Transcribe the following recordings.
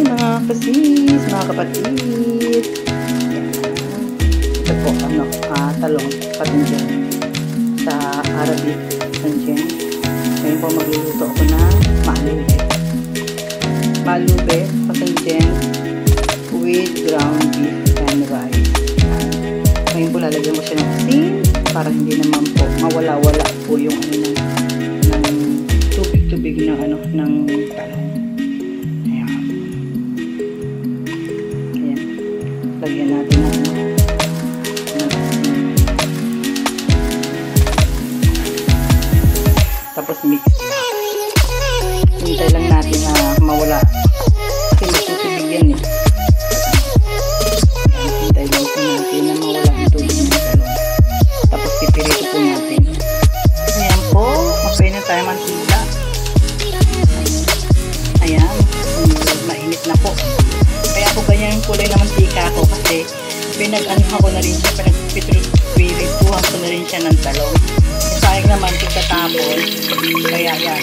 mga kasis, mga kapatid. Ito po, talong patinjen sa Arabic patinjen. Ngayon po magluluto ako ng malube. Malube patinjen with ground beef and rice. Ngayon po lalagyan ko siya ng asin para hindi naman po mawala-wala po yung ng tubig-tubig ng ng talong. Ayan. Ayan. Lagyan natin ng asin. Tapos mix. Hintay lang natin na mawala. Kasi matutubig yan eh. Hintay lang po natin na mawala ang tubig ng talong. Tapos pipirito po natin. Ayan po. Mapain na tayo mantika. Ayan. Mainit na po. Kaya po ganyan yung kulay na mantika ko kasi pinag-anuhan ko na rin siya. Pinag-pirituhan ko na rin siya ng talong. Sayang naman pagkatapon. Kaya yan.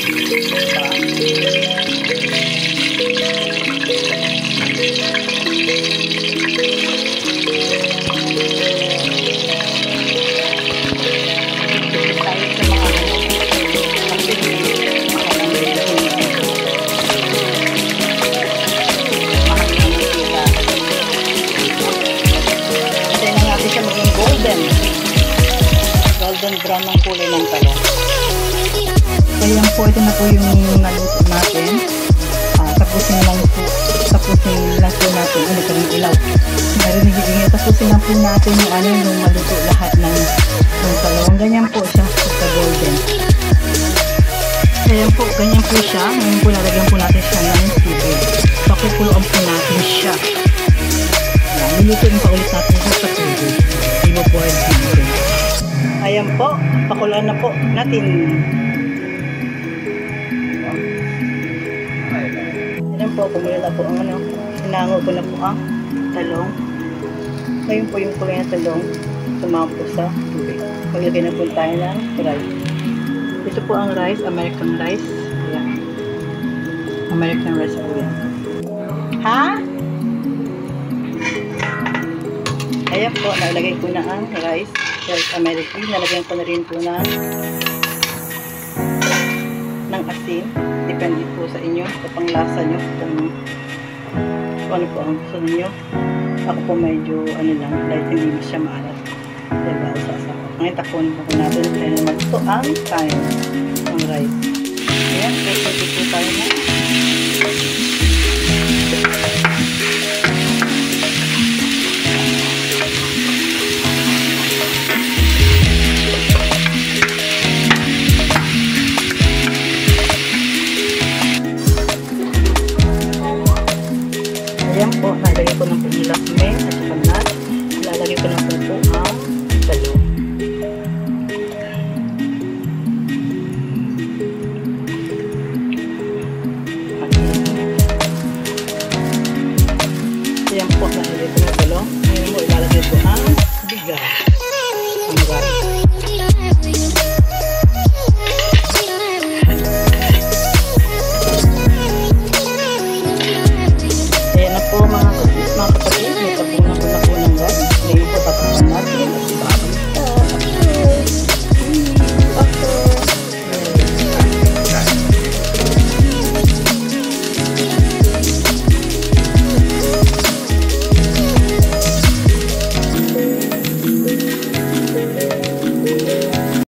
Golden brown ng kulay ng talong. Kaya po, ito na po yung naluto natin. Tapusin lang po natin. Ano po yung ilaw? Narinig yung tapusin lang po natin yung maluto lahat ng talong. Ganyan po siya sa golden. Kaya po, ganyan po siya. Ngayon po, lalagyan po natin siya ng tubig. Pakukuluan po natin siya. Nilutuin pa ulit natin sa tubig. I-boil natin. Ayan po, pakulaan na po natin. Ayan po, kumula na po ang sinango ko na po ang talong. Ngayon po yung kulay na talong, sumama po sa tubig. Maglagay na po tayo ng rice. Ito po ang rice, American rice. Ayan. American rice po yan. Ha? Ayan po, nalagay ko na ang rice American. Nalagyan ko na rin po ng asin. Depende po sa inyo, sa panglasa nyo, kung ano po ang gusto nyo. Ako po medyo lang, dahil hindi siya maalat. Diba, sasako. Ngayon takon po natin tayo naman ito ang time ng rice. Ayan, pwede po tayo na. Ayan po, nalagay ko ng vanilla mix at